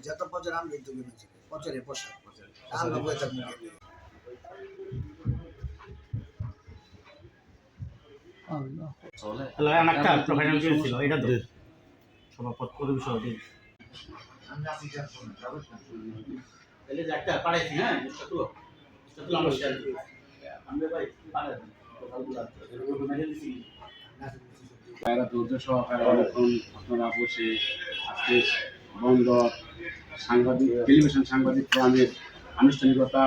যত বছর আমি কিন্তু বছরে পোশাক আমরা বছর একটা প্রফেশনাল ছিল এটা তো সভাপতি পরিবেশক তাহলে যে একটা পাঠাইছি হ্যাঁ তুলো আমরা শেয়ার করি আমরা ভাই পাঠাই তারা ধৈর্য সহকারে অনেকক্ষণ আপনারা বসে আজকে বন্ধ টেলিভিশন সাংবাদিক ফোরামের আনুষ্ঠানিকতা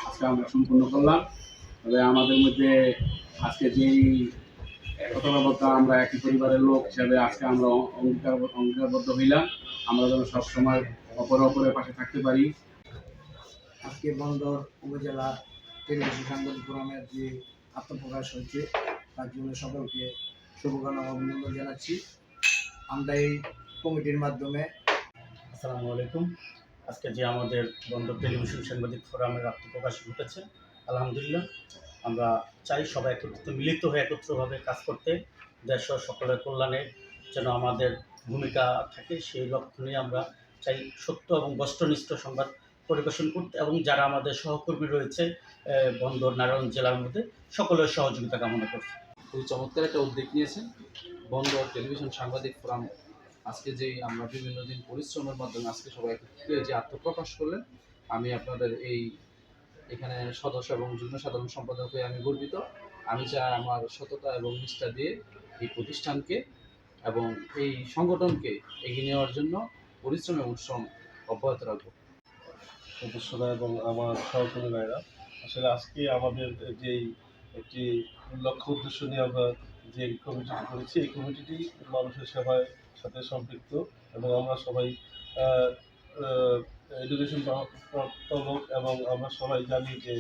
আজকে আমরা সম্পূর্ণ করলাম। তবে আমাদের মধ্যে আজকে যেই একতাবদ্ধ আমরা একই পরিবারের লোক হিসাবে আজকে আমরা অঙ্গীকারবদ্ধ হইলাম, আমরা যেন সবসময় অপরের পাশে থাকতে পারি। আজকে বন্দর উপজেলা টেলিভিশন সাংবাদিক ফোরামের যে আত্মপ্রকাশ হয়েছে তার জন্য সকলকে শুভকামনা অভিনন্দন জানাচ্ছি। আমরা এই কমিটির মাধ্যমে আসসালামু আলাইকুম। আজকে যে আমাদের বন্দর টেলিভিশন সাংবাদিক ফোরামের আত্মপ্রকাশ ঘটেছে, আলহামদুলিল্লাহ আমরা চাই সবাই একত্রিত মিলিত হয়ে একত্রভাবে কাজ করতে, দেশ সকলের কল্যাণে যেন আমাদের ভূমিকা থাকে সেই লক্ষ্য নিয়ে আমরা চাই সত্য এবং বস্তুনিষ্ঠ সংবাদ পরিবেশন করতে এবং যারা আমাদের সহকর্মী রয়েছে বন্দর নারায়ণ জেলার মধ্যে সকলের সহযোগিতা কামনা করছি। খুবই চমৎকার একটা উদ্যোগ নিয়েছেন বন্দর টেলিভিশন সাংবাদিক ফোরাম। আজকে যে আমরা বিভিন্ন দিন পরিশ্রমের মাধ্যমে আজকে সবাই একত্রে যে আত্মপ্রকাশ করলেন, আমি আপনাদের এখানে সদস্য এবং যুগ্ম সাধারণ সম্পাদক হয়ে আমি গর্বিত। আমি চাই আমার সততা এবং নিষ্ঠা দিয়ে এই প্রতিষ্ঠানকে এবং এই সংগঠনকে এগিয়ে নেওয়ার জন্য পরিশ্রম এবং শ্রম অব্যাহত রাখবো। সদস্যরা এবং আমার সহকর্মী ভাইরা আসলে আজকে আমাদের যেই একটি লক্ষ্য উদ্দেশ্য নিয়ে আমরা যে কমিটিটি করেছি, এই কমিটিটি মানুষের সেবায় সাথে সম্পৃক্ত এবং আমরা সবাই এডুকেশন প্রাপ্ত লোক এবং আমরা সবাই জানি যে